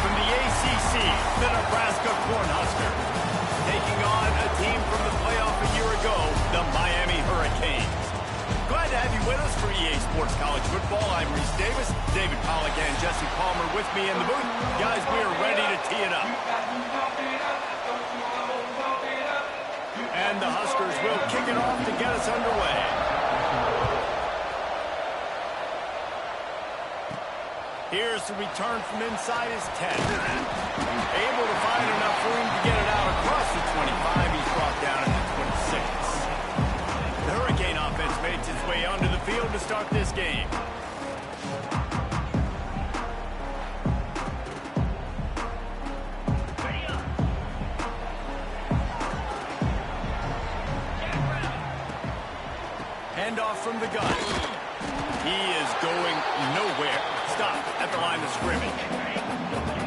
from the ACC, the Nebraska Cornhuskers, taking on a team from the playoff a year ago, the Miami Hurricanes. Glad to have you with us for EA Sports College Football. I'm Reese Davis, David Pollack and Jesse Palmer with me in the booth. Guys, we are ready to tee it up. And the Huskers will kick it off to get us underway. Here's the return from inside his 10. Able to find enough room to get it out across the 25. He's brought down at the 26. The Hurricane offense makes its way onto the field to start this game. Handoff from the gun. He is going nowhere. Stop at the line of scrimmage.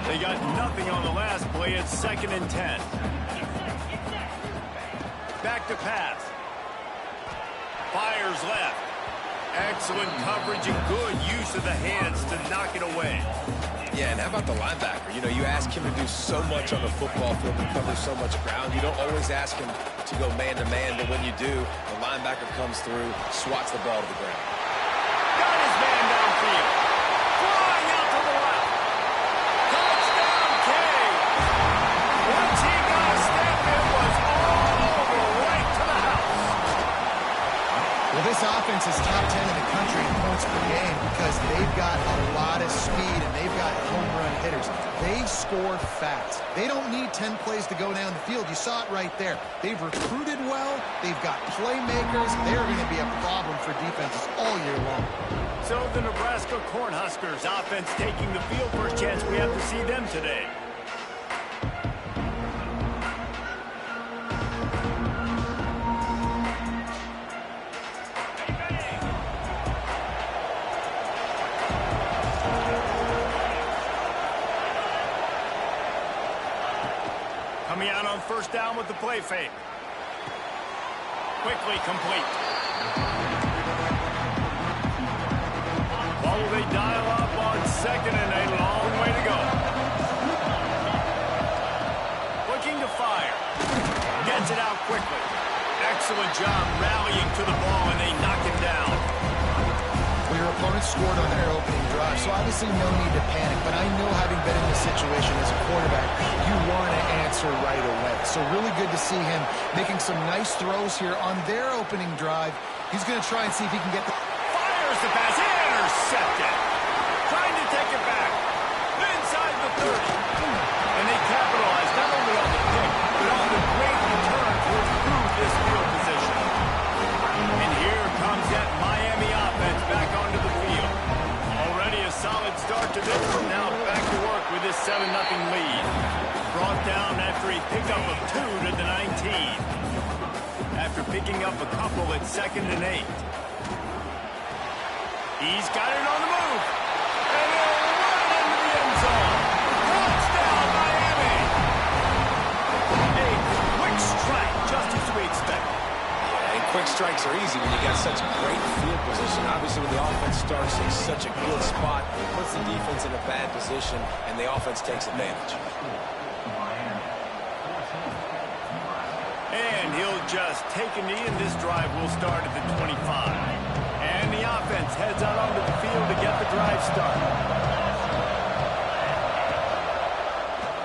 They got nothing on the last play. It's 2nd and 10. Back to pass. Fires left. Excellent coverage and good use of the hands to knock it away. Yeah, and how about the linebacker? You know, you ask him to do so much on the football field and cover so much ground. You don't always ask him to go man-to-man, but when you do, the linebacker comes through, swats the ball to the ground. Got his man downfield. Flying out to the left. Touchdown, Kay. Once he got a step, it was all over, right to the house. Well, this offense is top 10 in the country in points per game because they've got a lot of speed and they've got home run hitters. They score fast. They don't need 10 plays to go down the field. You saw it right there. They've recruited well. They've got playmakers. They're going to be a problem for defenses all year long. So the Nebraska Cornhuskers offense taking the field. First chance we have to see them today. Coming out on first down with the play fake. Quickly complete. Ball they dial up on 2nd and a long way to go. Looking to fire. Gets it out quickly. Excellent job rallying to the ball, and they knock him down. Well, your opponent scored on their opening drive, so obviously no need to panic. But I know, having been in this situation as a quarterback, you want to answer right away. So really good to see him making some nice throws here on their opening drive. He's going to try and see if he can get the... Fires the pass. Intercepted. Trying to take it back. Inside the 30. And they capitalize not only on the pick, but on the great return to improve this field position. And here comes that Miami offense back onto the field. Already a solid start to this one. Now back to work with this 7-0 lead. Brought down after a pickup of 2 to the 19. After picking up a couple at 2nd and 8. He's got it on the move. And he'll run into the end zone. Touchdown, Miami. A quick strike, just as we expected. And quick strikes are easy when you got such great field position. Obviously, when the offense starts in such a good spot, it puts the defense in a bad position, and the offense takes advantage. And he'll just take a knee, and this drive will start at the 25. And the offense heads out onto the field to get the drive started.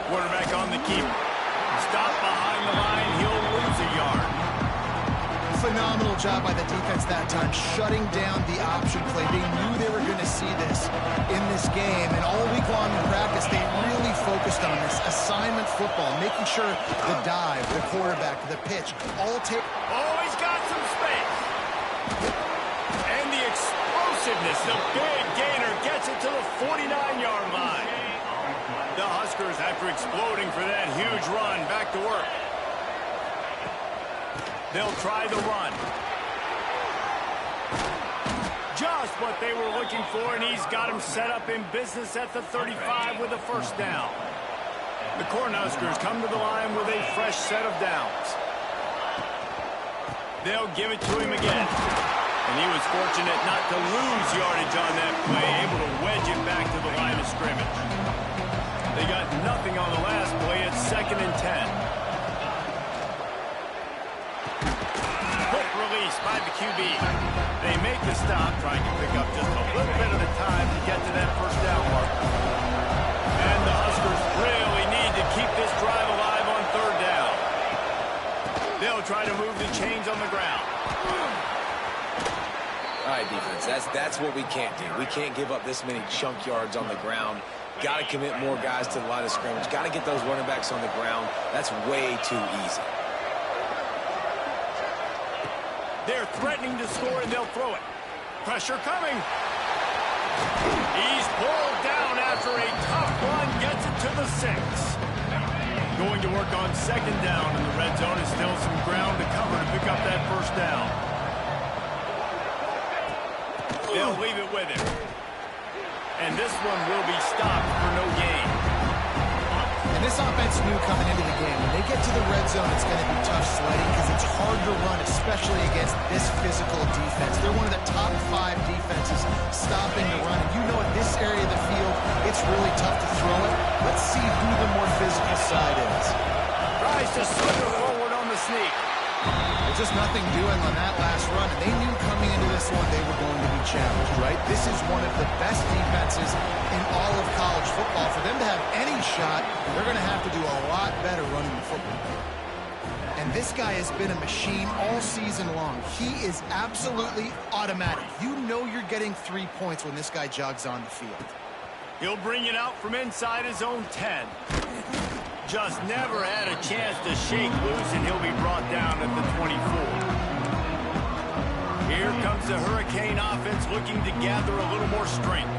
Quarterback on the keeper. Stop behind the line. He'll lose a yard. Phenomenal job by the defense that time, shutting down the option play. They knew they were going to see this in this game, and all week long in practice, they really focused on this assignment football, making sure the dive, the quarterback, the pitch, all take... Oh, he's got some space. And the explosiveness, the big gainer, gets it to the 49-yard line. The Huskers, after exploding for that huge run, back to work. They'll try the run. Just what they were looking for, and he's got him set up in business at the 35 with a first down. The Cornhuskers come to the line with a fresh set of downs. They'll give it to him again. And he was fortunate not to lose yardage on that play, able to wedge it back to the line of scrimmage. They got nothing on the last play. It's 2nd and 10. Quick release by the QB. They make the stop, trying to pick up just a little bit of the time to get to that first down mark. And the Huskers really need to keep this drive alive on 3rd down. They'll try to move the chains on the ground. All right, defense, that's what we can't do. We can't give up this many chunk yards on the ground. Got to commit more guys to the line of scrimmage. Got to get those running backs on the ground. That's way too easy. They're threatening to score, and they'll throw it. Pressure coming. He's pulled down after a tough run. Gets it to the 6. Going to work on 2nd down, and the red zone is still some ground to cover to pick up that first down. They'll leave it with him. And this one will be stopped for no gain. And this offense knew coming into the game, when they get to the red zone, it's going to be tough sledding because it's hard to run, especially against this physical defense. They're one of the top 5 defenses stopping the run. And you know, at this area of the field, it's really tough to throw it. Let's see who the more physical side is. Tries to slither forward on the sneak. There's just nothing doing on that last run, and they knew coming into this one they were going to be challenged, right? This is one of the best defenses in all of college football. For them to have any shot, they're going to have to do a lot better running the football. And this guy has been a machine all season long. He is absolutely automatic. You know you're getting 3 points when this guy jogs on the field. He'll bring it out from inside his own 10. Just never had a chance to shake loose, and he'll be brought down at the 24. Here comes the Hurricane offense looking to gather a little more strength.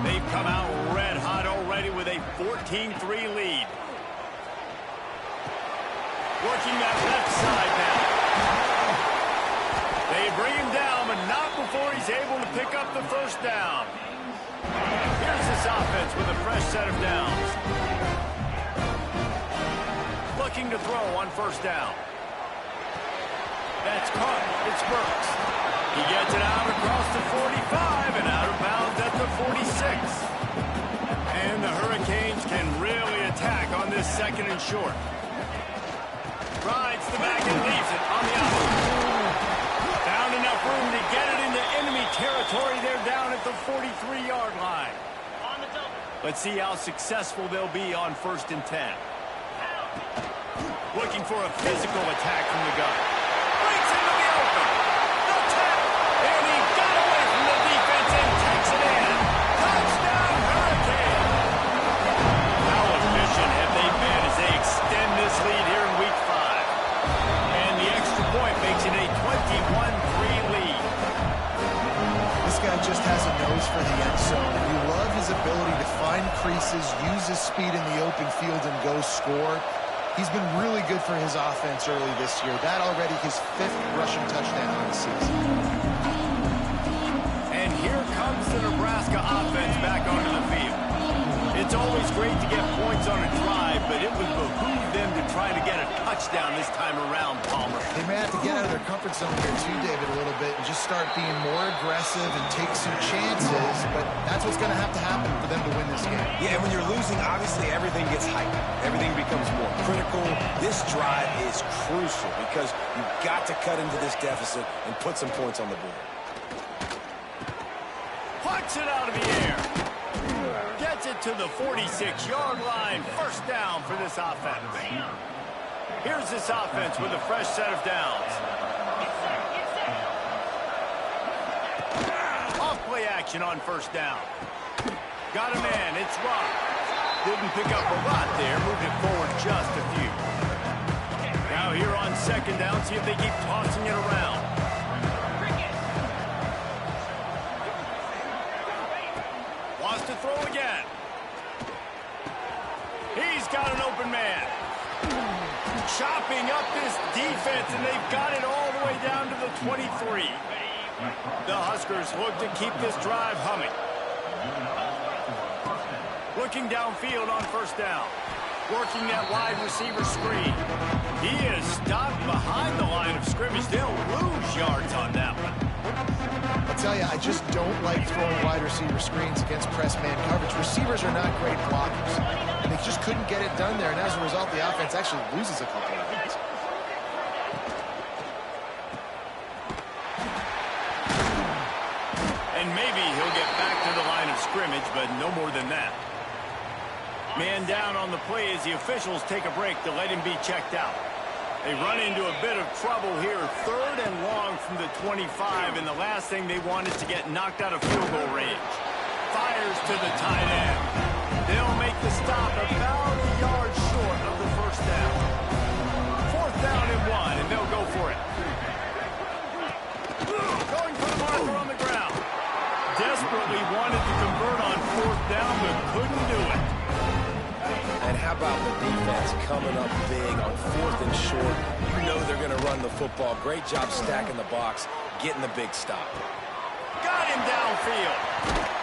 They've come out red hot already with a 14-3 lead. Working that left side now. They bring him down, but not before he's able to pick up the first down. Here's this offense with a fresh set of downs. Looking to throw on first down. That's caught. It's Burks. He gets it out across the 45 and out of bounds at the 46. And the Hurricanes can really attack on this 2nd and short. Rides the back and leaves it on the outside. Found enough room to get it into enemy territory. They're down at the 43-yard line. Let's see how successful they'll be on 1st and 10. Looking for a physical attack from the gun. Breaks into the open. The tap. And he got away from the defense and takes it in. Touchdown, Hurricane. How efficient have they been as they extend this lead here in Week 5? And the extra point makes it a 21-3 lead. This guy just has a nose for the end zone. You love his ability to find creases, use his speed in the open field, and go score. He's been really good for his offense early this year. That already his 5th rushing touchdown of the season. And here comes the Nebraska offense back onto the field. It's always great to get points on a drive, but it would behoove them to try to get a touchdown this time around, Palmer. They may have to get out of their comfort zone here too, David, a little bit, and just start being more aggressive and take some chances, but that's what's going to happen for them to win this game. Yeah, and when you're losing, obviously everything gets heightened. Everything becomes more critical. This drive is crucial because you've got to cut into this deficit and put some points on the board. Puts it out of the air. Gets it to the 46-yard line. First down for this offense. Here's this offense with a fresh set of downs. Off-play action on first down. Got a man. It's Rock. Didn't pick up a lot there. Moved it forward just a few. Now here on 2nd down, see if they keep tossing it around. Wants to throw again. He's got an open man. Chopping up this defense, and they've got it all the way down to the 23. The Huskers look to keep this drive humming. Looking downfield on first down. Working that wide receiver screen. He is stopped behind the line of scrimmage. They'll lose yards on that one. I'll tell you, I just don't like throwing wide receiver screens against press man coverage. Receivers are not great blockers, and they just couldn't get it done there, and as a result, the offense actually loses a couple of yards. And maybe he'll get back to the line of scrimmage, but no more than that. Man down on the play as the officials take a break to let him be checked out. They run into a bit of trouble here, 3rd and long from the 25, and the last thing they want is to get knocked out of field goal range. Fires to the tight end. They'll make the stop about a yard short of the first down. 4th down and 1, and they'll go for it. Going for the marker on the ground. Desperately wanted to convert on 4th down, but couldn't do it. And how about the defense coming up big on 4th and short? You know they're going to run the football. Great job stacking the box, getting the big stop. Got him downfield.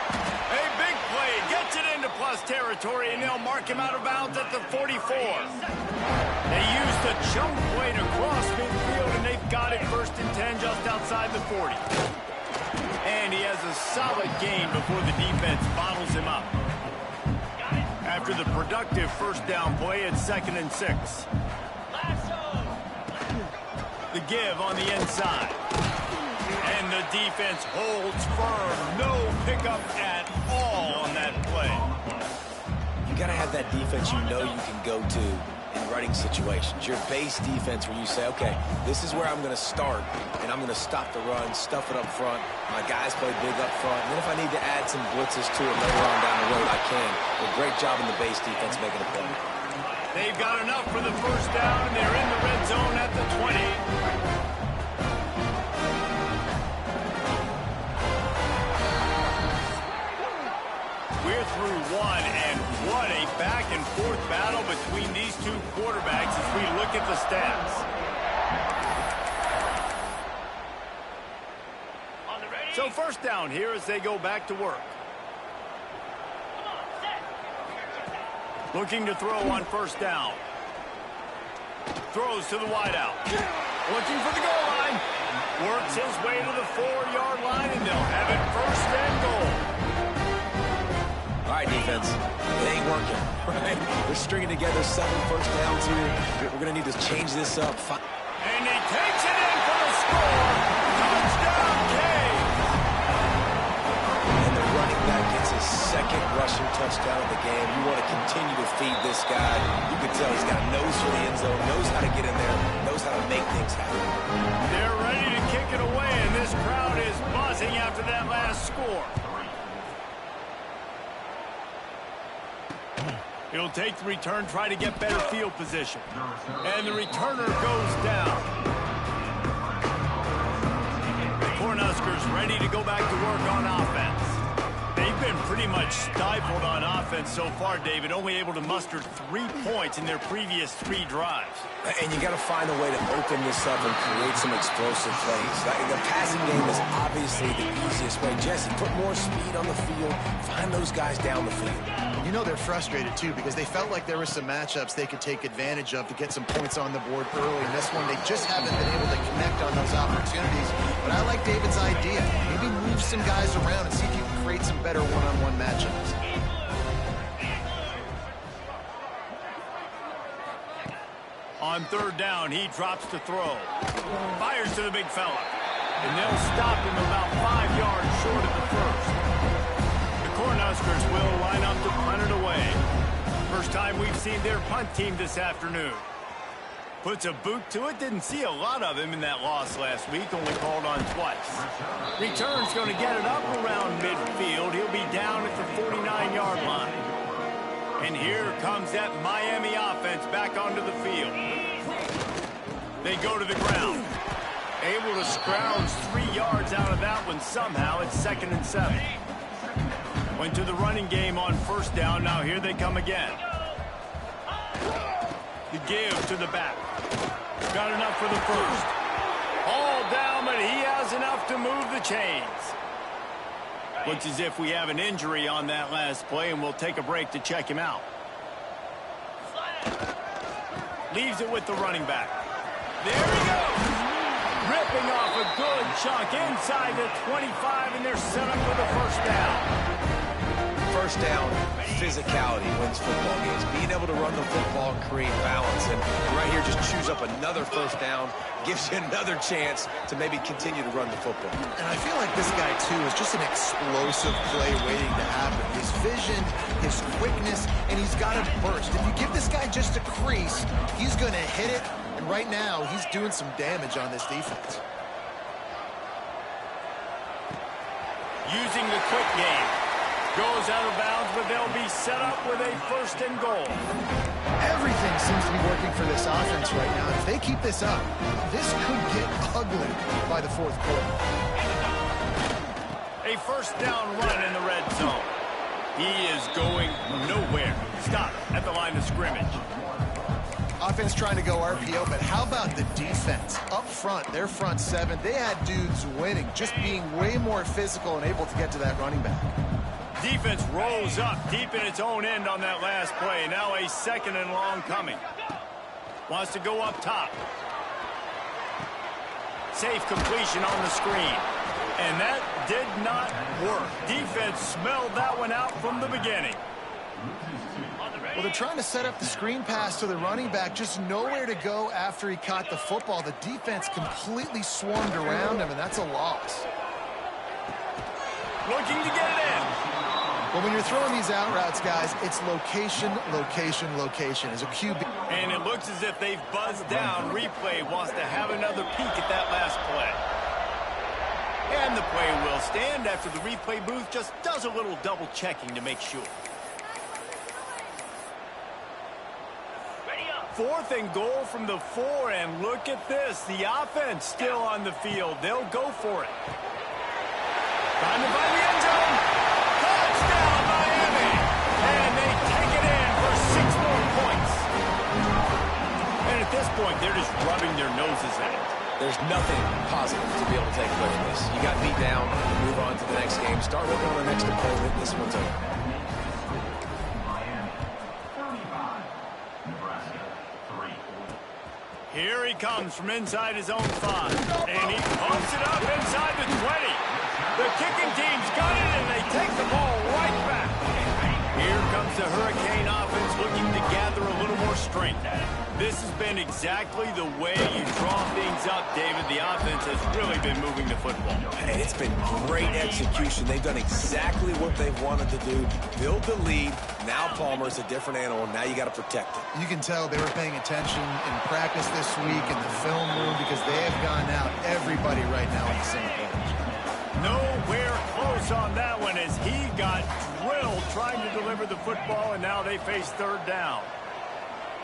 A big play, gets it into plus territory, and they'll mark him out of bounds at the 44. They used the chunk play to cross midfield, and they've got it 1st and 10 just outside the 40. And he has a solid gain before the defense bottles him up. After the productive 1st down play, it's 2nd and 6. The give on the inside. And the defense holds firm. No pickup at all on that play. You got to have that defense you know you can go to in running situations. Your base defense where you say, okay, this is where I'm going to start, and I'm going to stop the run, stuff it up front. My guys play big up front. And then if I need to add some blitzes to it later on down the road, I can. But great job in the base defense making a play. They've got enough for the 1st down, and they're in the red zone at the 20. We're through 1, and what a back-and-forth battle between these two quarterbacks as we look at the stats. So 1st down here as they go back to work. Looking to throw on 1st down. Throws to the wideout. Looking for the goal line. Works his way to the 4-yard line, and they'll have it 1st and goal. All right, defense. It ain't working, right? They're stringing together 7 1st downs here. We're going to need to change this up. And he takes it in for the score. Touchdown, Kane. And the running back gets his 2nd rushing touchdown of the game. You want to continue to feed this guy. You can tell he's got a nose for the end zone, knows how to get in there, knows how to make things happen. They're ready to kick it away, and this crowd is buzzing after that last score. He'll take the return, try to get better field position. And the returner goes down. The Cornhuskers ready to go back to work on offense. They've been pretty much stifled on offense so far, David, only able to muster 3 points in their previous 3 drives. And you got to find a way to open this up and create some explosive plays. The passing game is obviously the easiest way. Jesse, put more speed on the field. Find those guys down the field. You know they're frustrated, too, because they felt like there were some matchups they could take advantage of to get some points on the board early. And this one, they just haven't been able to connect on those opportunities. But I like David's idea. Maybe move some guys around and see if you can create some better one-on-one matchups. On 3rd down, he drops to throw. Fires to the big fella. And they'll stop him about 5 yards short of the 1st. Cornhuskers will line up to punt it away. First time we've seen their punt team this afternoon. Puts a boot to it. Didn't see a lot of him in that loss last week. Only called on twice. Return's going to get it up around midfield. He'll be down at the 49-yard line. And here comes that Miami offense back onto the field. They go to the ground. Able to scrounge 3 yards out of that one somehow. It's 2nd and 7. Went to the running game on 1st down. Now here they come again. The give to the back. Got enough for the 1st. All down, but he has enough to move the chains. Looks as if we have an injury on that last play, and we'll take a break to check him out. Leaves it with the running back. There he goes. Ripping off a good chunk inside the 25, and they're set up for the 1st down. first down physicality wins football games. Being able to run the football and create balance. And right here, just choose up another first down, gives you another chance to maybe continue to run the football. And I feel like this guy, too, is just an explosive play waiting to happen. His vision, his quickness, and he's got a burst. If you give this guy just a crease, he's going to hit it. And right now, he's doing some damage on this defense. Using the quick game. Goes out of bounds, but they'll be set up with a first and goal. Everything seems to be working for this offense right now. If they keep this up, this could get ugly by the fourth quarter. A first down run in the red zone. He is going nowhere. Stop at the line of scrimmage. Offense trying to go RPO, but how about the defense? Up front, their front seven, they had dudes winning, just being way more physical and able to get to that running back. Defense rolls up deep in its own end on that last play. Now a second and long coming. Wants to go up top. Safe completion on the screen. And that did not work. Defense smelled that one out from the beginning. Well, they're trying to set up the screen pass to the running back, just nowhere to go after he caught the football. The defense completely swarmed around him, and that's a loss. Looking to get it in. Well, when you're throwing these out routes, guys, it's location, location, location. As a QB. And it looks as if they've buzzed down. Replay wants to have another peek at that last play. And the play will stand after the replay booth just does a little double checking to make sure. 4th and goal from the 4, and look at this. The offense still on the field. They'll go for it. Time to find the end zone. Touchdown, Miami. And they take it in for 6 more points. And at this point, they're just rubbing their noses at it. There's nothing positive to be able to take away from this. You got beat down, move on to the next game, start working on the next opponent. This one's over. Here he comes from inside his own 5. And he pumps it up inside the 20. The kicking team's got it, and they take the ball right back. Here comes the Hurricane offense looking to gather a little more strength. This has been exactly the way you draw things up, David. The offense has really been moving the football. And it's been great execution. They've done exactly what they've wanted to do. Build the lead. Now Palmer's a different animal. Now you got to protect it. You can tell they were paying attention in practice this week in the film room because they have gone out everybody right now on the same page. Nowhere close on that one as he got drilled trying to deliver the football, and now they face 3rd down.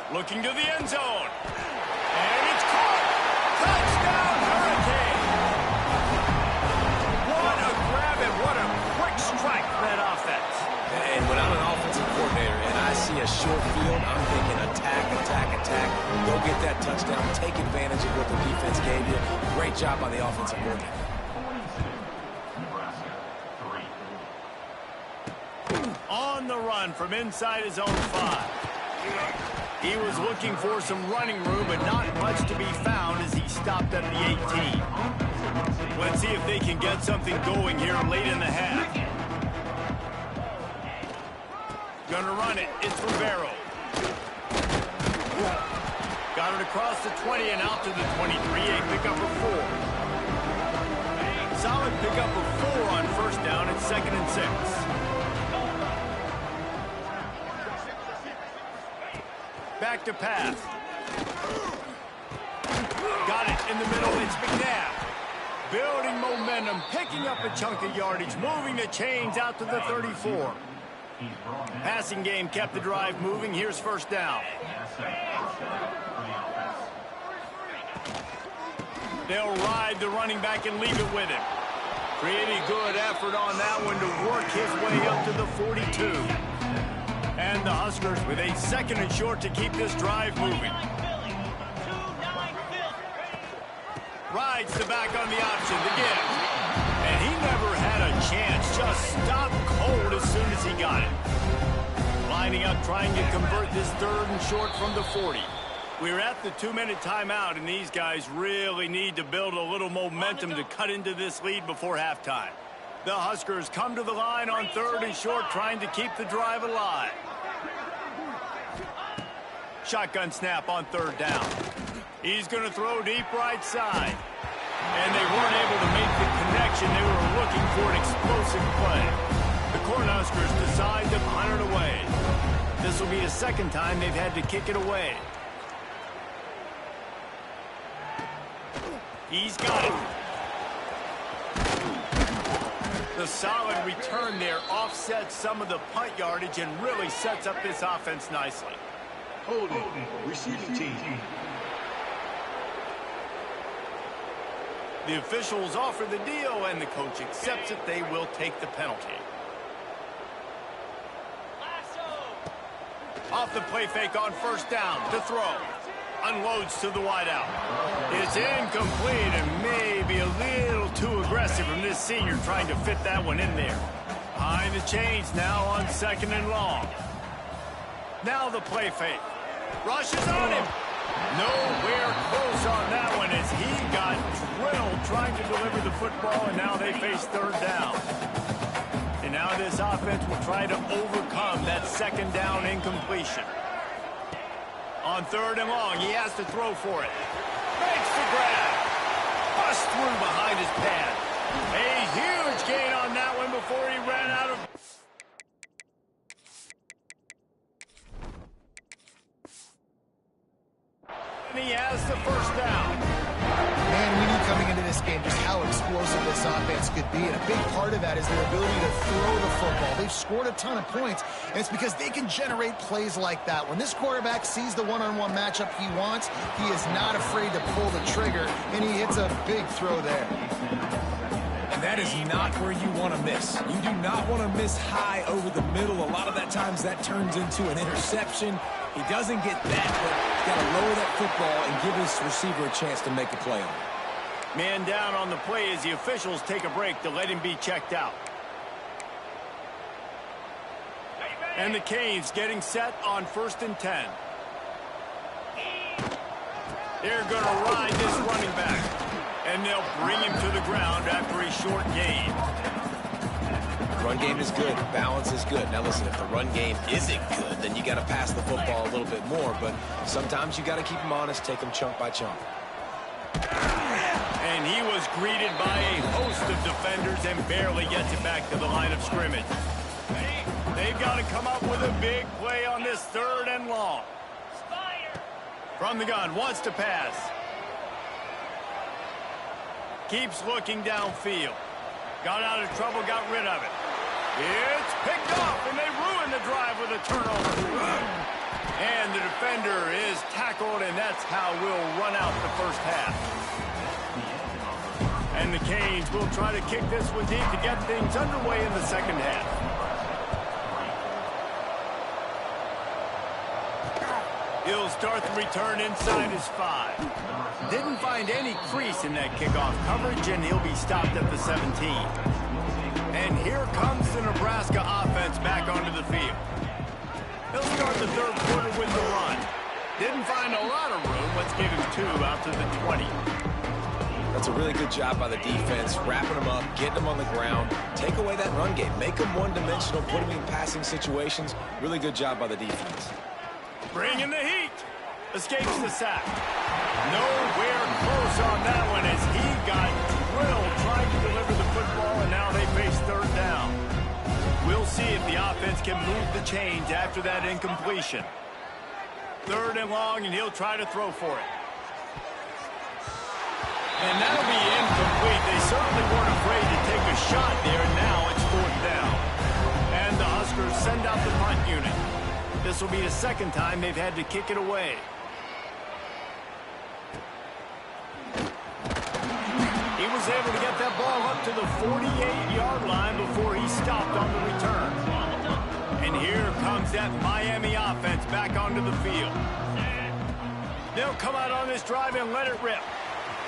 Looking to the end zone. And it's caught. Touchdown, Hurricane. What a grab and what a quick strike for that offense. And when I'm an offensive coordinator and I see a short field, I'm thinking attack, attack, attack. Go get that touchdown. Take advantage of what the defense gave you. Great job by the offensive coordinator. On the run from inside his own 5. He was looking for some running room, but not much to be found as he stopped at the 18. Let's see if they can get something going here late in the half. Gonna run it. It's Rivero. Got it across the 20 and out to the 23. A pickup of 4. Solid pickup of 4 on first down. It's 2nd and 6. Back to pass. Got it in the middle. It's McNabb. Building momentum, picking up a chunk of yardage, moving the chains out to the 34. Passing game kept the drive moving. Here's first down. They'll ride the running back and leave it with him. Pretty good effort on that one to work his way up to the 42. And the Huskers with a 2nd and short to keep this drive moving. Rides the back on the option to give. And he never had a chance. Just stopped cold as soon as he got it. Lining up, trying to convert this 3rd and short from the 40. We're at the 2-minute timeout, and these guys really need to build a little momentum to cut into this lead before halftime. The Huskers come to the line on 3rd and short, trying to keep the drive alive. Shotgun snap on 3rd down. He's going to throw deep right side. And they weren't able to make the connection. They were looking for an explosive play. The Cornhuskers decide to punt it away. This will be the second time they've had to kick it away. He's got it. The solid return there offsets some of the punt yardage and really sets up this offense nicely. Holding, receiving team. The officials offer the deal, and the coach accepts it. They will take the penalty. Off the play fake on 1st down to throw. Unloads to the wideout. It's incomplete and maybe a little too aggressive from this senior trying to fit that one in there. Behind the chains now on 2nd and long. Now the play fake. Rushes on him. Nowhere close on that one as he got drilled trying to deliver the football, and now they face 3rd down. And now this offense will try to overcome that 2nd down incompletion. On 3rd and long, he has to throw for it. Makes the grab. Bust through behind his pad. A huge gain on that one before he ran out of... And he has the 1st down. Man, we knew coming into this game just how explosive this offense could be, and a big part of that is their ability to throw the football. They've scored a ton of points, and it's because they can generate plays like that. When this quarterback sees the one-on-one matchup he wants, he is not afraid to pull the trigger, and he hits a big throw there. And that is not where you want to miss. You do not want to miss high over the middle. A lot of that times that turns into an interception. He doesn't get that, but he's got to lower that football and give his receiver a chance to make a play on it. Man down on the play as the officials take a break to let him be checked out. And the Canes getting set on 1st and 10. They're going to ride this running back. And they'll bring him to the ground after a short gain. Run game is good. Balance is good. Now listen, if the run game isn't good, then you got to pass the football a little bit more. But sometimes you got to keep them honest, take them chunk by chunk. And he was greeted by a host of defenders and barely gets it back to the line of scrimmage. They've got to come up with a big play on this 3rd and long. From the gun, wants to pass. Keeps looking downfield. Got out of trouble, got rid of it. It's picked off, and they ruin the drive with a turnover. And the defender is tackled, and that's how we'll run out the 1st half. And the Canes will try to kick this one deep to get things underway in the 2nd half. He'll start the return inside his 5. Didn't find any crease in that kickoff coverage, and he'll be stopped at the 17. And here comes the Nebraska offense back onto the field. He'll start the 3rd quarter with the run. Didn't find a lot of room. Let's give him 2 out to the 20. That's a really good job by the defense, wrapping them up, getting them on the ground. Take away that run game. Make them one-dimensional, put them in passing situations. Really good job by the defense. Bring in the heat. Escapes the sack. Nowhere close on that one as he got drilled trying to deliver the football, and now they face 3rd down. We'll see if the offense can move the chains after that incompletion. 3rd and long, and he'll try to throw for it. And that'll be incomplete. They certainly weren't afraid to take a shot there, and now it's 4th down. And the Huskers send out the punt unit. This will be the 2nd time they've had to kick it away. He was able to get that ball up to the 48-yard line before he stopped on the return. And here comes that Miami offense back onto the field. They'll come out on this drive and let it rip.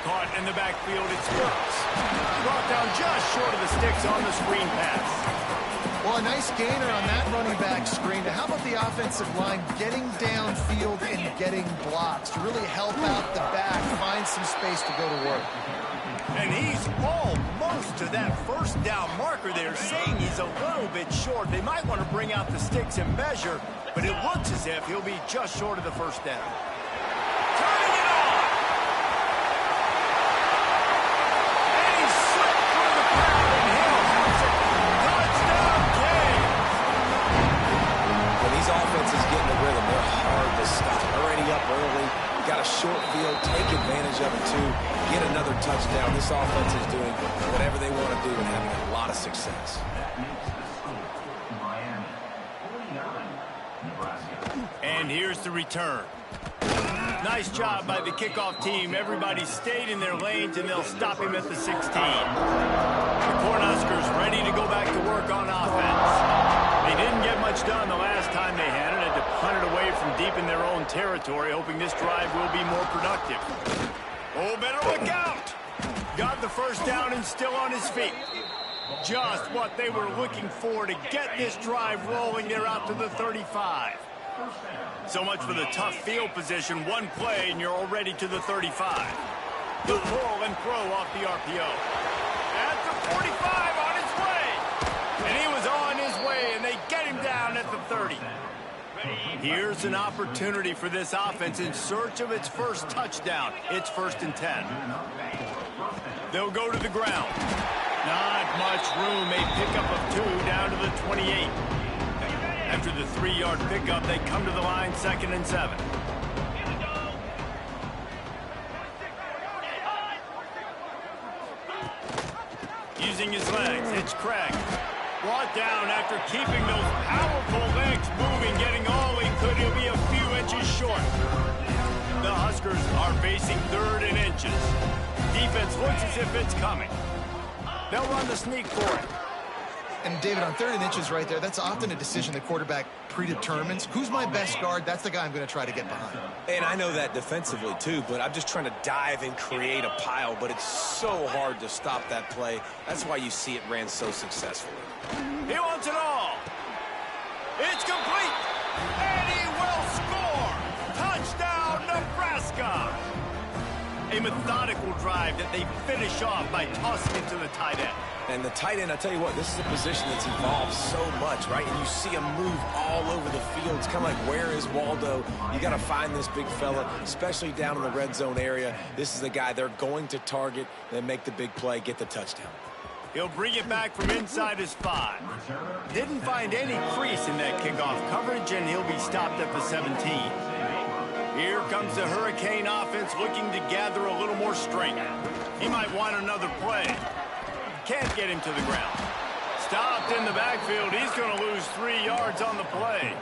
Caught in the backfield, it's Brooks. Brought down just short of the sticks on the screen pass. Well, a nice gainer on that running back screen. How about the offensive line getting downfield field and getting blocks to really help out the back, find some space to go to work. And he's almost to that first down marker there, saying he's a little bit short. They might want to bring out the sticks and measure, but it looks as if he'll be just short of the first down. Turning it on! And he slipped through the crowd and Hill hits it. Touchdown, King! When these offenses get in the rhythm, they're hard to stop. Already up early, got a short field, take advantage of it too, get another touchdown. This offense is doing whatever they want to do and having a lot of success. And here's the return. Nice job by the kickoff team. Everybody stayed in their lanes, and they'll stop him at the 16. The Cornhuskers ready to go back to work on offense. They didn't get much done the last time they had it. Had to punt it away from deep in their own territory, hoping this drive will be more productive. Oh, better look out! Got the first down and still on his feet. Just what they were looking for to get this drive rolling. They're out to the 35. So much for the tough field position. One play, and you're already to the 35. The pull and throw off the RPO. At the 45, on his way. And he was on his way, and they get him down at the 30. Here's an opportunity for this offense in search of its first touchdown. It's 1st and 10. They'll go to the ground. Not much room. A pickup of 2 down to the 28. After the 3-yard pickup, they come to the line 2nd and 7. Using his legs, it's Craig. Brought down after keeping those powerful legs moving, getting all he could. He'll be a few inches short. The Huskers are facing 3rd and inches. Defense looks as if it's coming. They'll run the sneak for it. And David, on 3rd and inches right there, that's often a decision the quarterback predetermines. Who's my best guard? That's the guy I'm going to try to get behind. And I know that defensively too, but I'm just trying to dive and create a pile, but it's so hard to stop that play. That's why you see it ran so successfully. He wants it all. It's complete. And he will score. Touchdown, Nebraska. A methodical drive that they finish off by tossing it to the tight end. And the tight end, I tell you what, this is a position that's evolved so much, right? And you see him move all over the field. It's kind of like, where is Waldo? You got to find this big fella, especially down in the red zone area. This is the guy they're going to target and make the big play, get the touchdown. He'll bring it back from inside his 5. Didn't find any crease in that kickoff coverage, and he'll be stopped at the 17. Here comes the Hurricane offense looking to gather a little more strength. He might want another play. Can't get him to the ground. Stopped in the backfield. He's going to lose 3 yards on the play.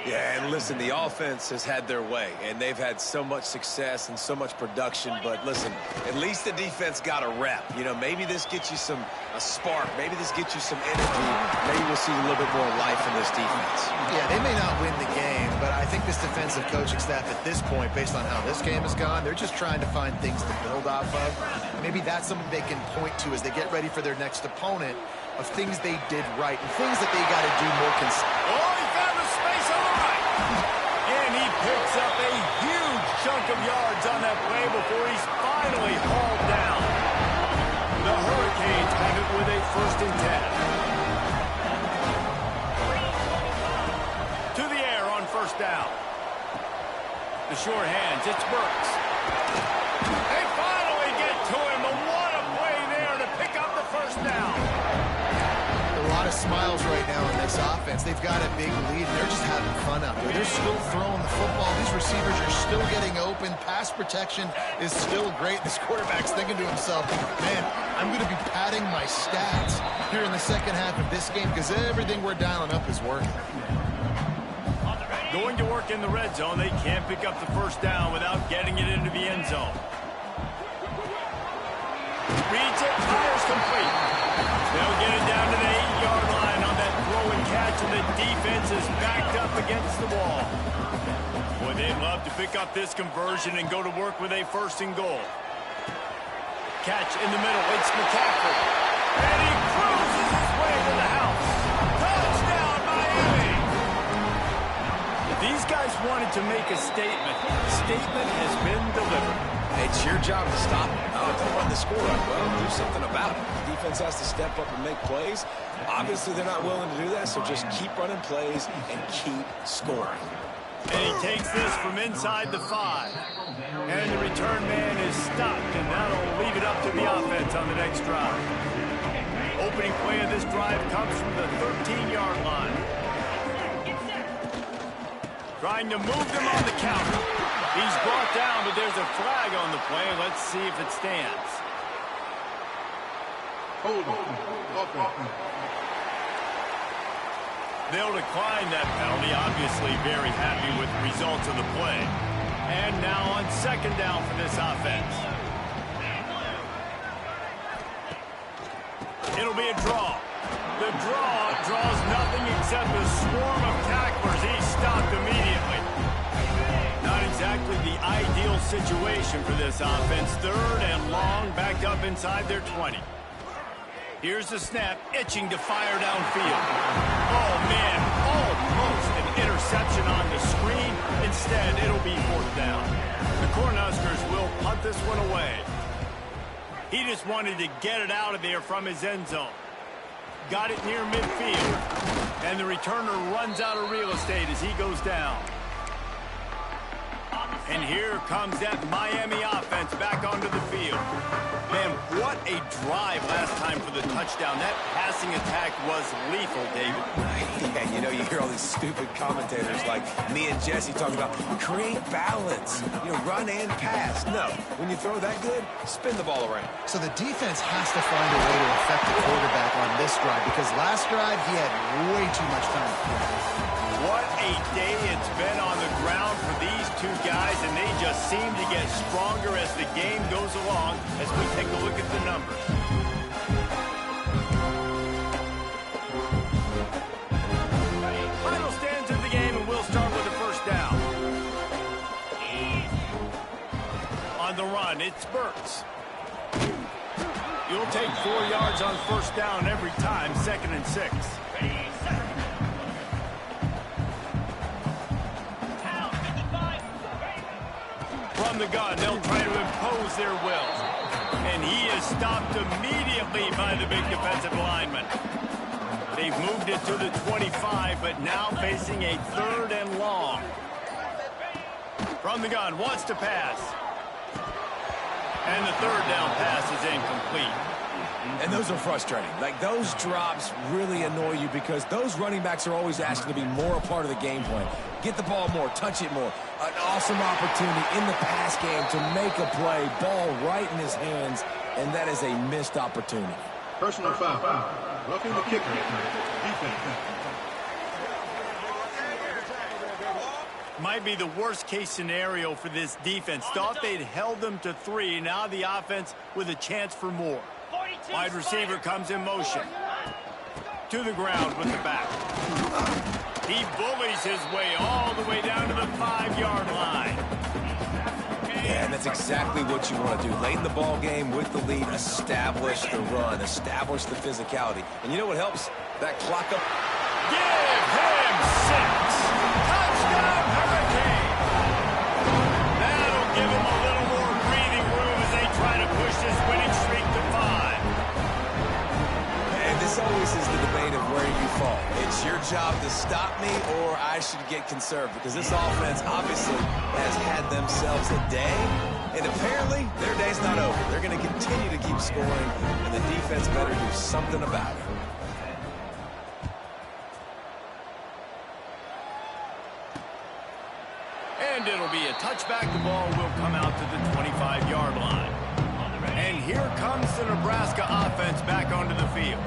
Yeah, and listen, the offense has had their way, and they've had so much success and so much production. But listen, at least the defense got a rep. You know, maybe this gets you a spark. Maybe this gets you some energy. Maybe we'll see a little bit more life in this defense. Yeah, they may not win the game, but I think this defensive coaching staff at this point, based on how this game has gone, they're just trying to find things to build off of. Maybe that's something they can point to as they get ready for their next opponent, of things they did right and things that they got to do more consistently. Oh, he found a space on the right. And he picks up a huge chunk of yards on that play before he's finally hauled down. The Hurricanes have it with a 1st and 10. To the air on 1st down. The short hands, it's Burks. They finally get to him, but what a play there to pick up the 1st down. A lot of smiles right now in this offense. They've got a big lead, and they're just having fun out there. They're still throwing the football. These receivers are still getting open. Pass protection is still great. This quarterback's thinking to himself, man, I'm going to be padding my stats here in the second half of this game because everything we're dialing up is working. Going to work in the red zone. They can't pick up the 1st down without getting it into the end zone. Reads it, fires complete. They'll get it down to the 8-yard line on that throw and catch, and the defense is backed up against the wall. Boy, they'd love to pick up this conversion and go to work with a 1st and goal. Catch in the middle, it's McCaffrey. And he cruises his way to the house. Touchdown, Miami! The These guys wanted to make a statement. Statement has been delivered. It's your job to stop them. Oh, don't run the score up. Well, do something about it. The defense has to step up and make plays. Obviously, they're not willing to do that, so just keep running plays and keep scoring. And he takes this from inside the 5. And the return man is stopped, and that'll leave it up to the offense on the next drive. Opening play of this drive comes from the 13-yard line. Trying to move them on the counter. He's brought down, but there's a flag on the play. Let's see if it stands. Hold on. Okay. They'll decline that penalty, obviously very happy with the results of the play. And now on second down for this offense. It'll be a draw. The draw draws nothing except a swarm of tacklers. He's stopped immediately. Not exactly the ideal situation for this offense. Third and long, backed up inside their 20. Here's the snap, itching to fire downfield. Oh, man, almost an interception on the screen. Instead, it'll be fourth down. The Cornhuskers will punt this one away. He just wanted to get it out of there from his end zone. Got it near midfield. And the returner runs out of real estate as he goes down. And here comes that Miami offense back onto the field. Man, what a drive last time for the touchdown. That passing attack was lethal, David. Yeah, you know, you hear all these stupid commentators like me and Jesse talking about create balance, run and pass. No, when you throw that good, spin the ball around. So the defense has to find a way to affect the quarterback on this drive because last drive he had way too much time to play. What a day it's been on the ground for these two guys, and they just seem to get stronger as the game goes along as we take a look at the numbers. Final stands of the game, and we'll start with the first down. On the run, it's Burks. You'll take 4 yards on first down every time, 2nd and 6. From the gun, they'll try to impose their will. And he is stopped immediately by the big defensive lineman. They've moved it to the 25, but now facing a 3rd and long. From the gun, wants to pass. And the 3rd down pass is incomplete. And those are frustrating. Like, those drops really annoy you because those running backs are always asking to be more a part of the game plan. Get the ball more, touch it more. An awesome opportunity in the pass game to make a play, ball right in his hands, and that is a missed opportunity. Personal foul. Roughing the kicker. Defense. Might be the worst case scenario for this defense. Thought they'd held them to 3. Now the offense with a chance for more. Wide receiver comes in motion. To the ground with the back. He bullies his way all the way down to the 5-yard line. Yeah, and that's exactly what you want to do. Late in the ball game with the lead, establish the run, establish the physicality. And you know what helps? That clock up. Give him 6. Touchdown, Hurricane. That'll give him a little more breathing room as they try to push this winning streak to 5. And this always is the debate of where you fall. It's your job to stop me or I should get conserved because this offense obviously has had themselves a day. And apparently, their day's not over. They're going to continue to keep scoring, and the defense better do something about it. And it'll be a touchback. The ball will come out to the 25-yard line. And here comes the Nebraska offense back onto the field.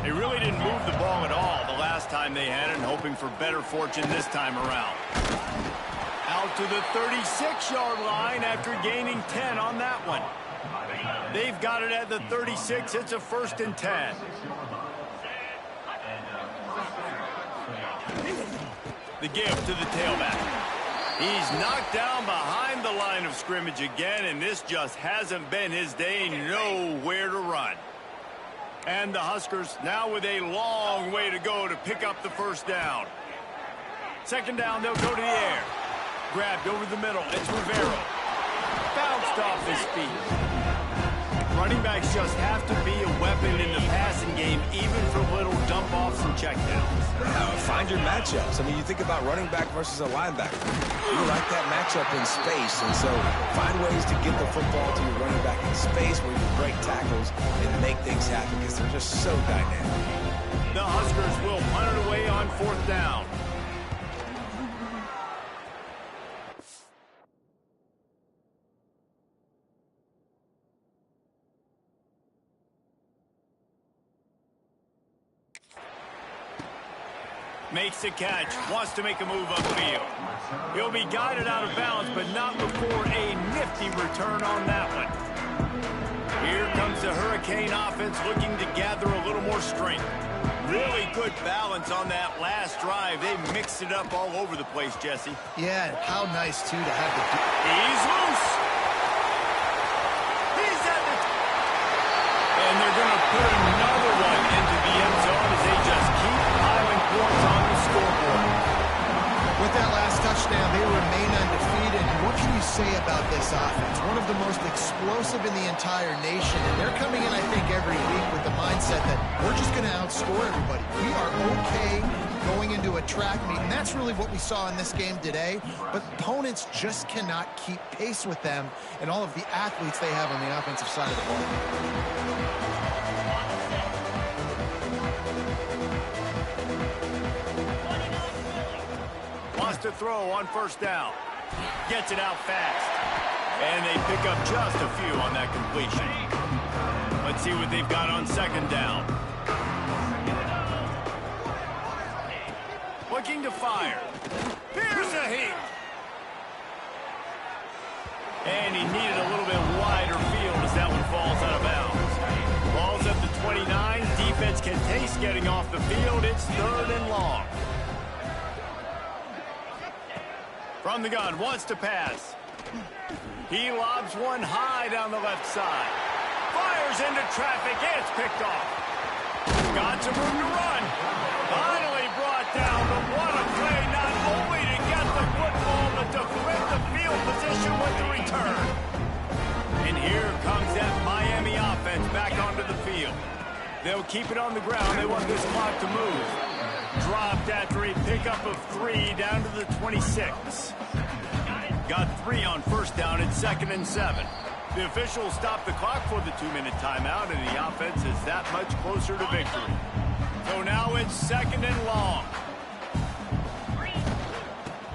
They really didn't move the ball at all the last time they had it, and hoping for better fortune this time around. Out to the 36-yard line after gaining 10 on that one. They've got it at the 36. It's a 1st and 10. The give to the tailback. He's knocked down behind the line of scrimmage again, and this just hasn't been his day. Nowhere to run. And the Huskers now with a long way to go to pick up the 1st down. Second down, they'll go to the air. Grabbed over the middle. It's Rivera. Bounced off his feet. Running backs just have to be a weapon in the passing game, even for little dump-offs and checkdowns. Find your matchups. I mean, you think about running back versus a linebacker. You like that matchup in space, and so find ways to get the football to your running back in space where you break tackles and make things happen because they're just so dynamic. The Huskers will punt it away on fourth down. Makes the catch, wants to make a move upfield. He'll be guided out of bounds, but not before a nifty return on that one. Here comes the Hurricane offense looking to gather a little more strength. Really good balance on that last drive. They mixed it up all over the place, Jesse. Yeah, how nice, too, to have the... He's loose. He's at the... And they're going to put another one into the end zone as they just keep piling points on the scoreboard. With that last touchdown, they remain undefeated. And what can you say about this offense? One of the most explosive in the entire nation. And they're coming in, I think, every week with the mindset that we're just going to outscore everybody. We are okay going into a track meet. And that's really what we saw in this game today. But opponents just cannot keep pace with them and all of the athletes they have on the offensive side of the ball. To throw on first down. Gets it out fast. And they pick up just a few on that completion. Let's see what they've got on second down. Looking to fire. Here's a heat. And he needed a little bit wider field as that one falls out of bounds. Ball's up to 29. Defense can taste getting off the field. It's third and long. From the gun, wants to pass. He lobs one high down the left side. Fires into traffic, and it's picked off. Got some room to run. Finally brought down, but what a play, not only to get the football, but to flip the field position with the return. And here comes that Miami offense back onto the field. They'll keep it on the ground. They want this clock to move. Dropped after a pickup of 3 down to the 26. Got 3 on first down at 2nd and 7. The officials stopped the clock for the 2-minute timeout, and the offense is that much closer to victory. So now it's 2nd and long.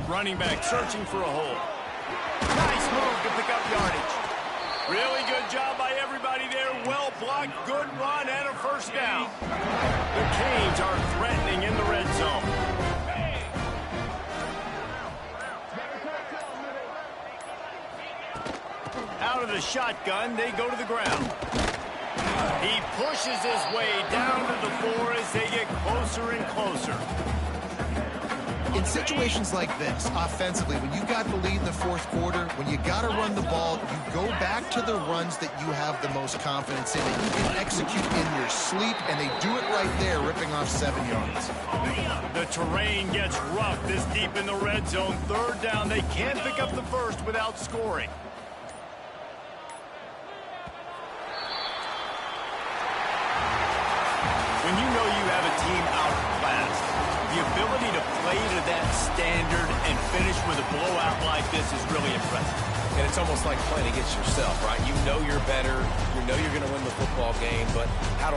Running back searching for a hole. Nice move to pick up yardage. Really good job by everybody there. Well blocked, good run, and a first down. The Canes are threatening in the red zone. Out of the shotgun, they go to the ground. He pushes his way down to the 4 as they get closer and closer. In situations like this, offensively, when you got the lead in the fourth quarter, when you got to run the ball, you go back to the runs that you have the most confidence in, that you can execute in your sleep, and they do it right there, ripping off 7 yards. The terrain gets rough this deep in the red zone. Third down, they can't pick up the first without scoring. When you know you have a team outclassed, the ability to play to that standard and finish with a blowout like this is really impressive. And it's almost like playing against yourself, right? You know you're better. You know you're going to win the football game, but how do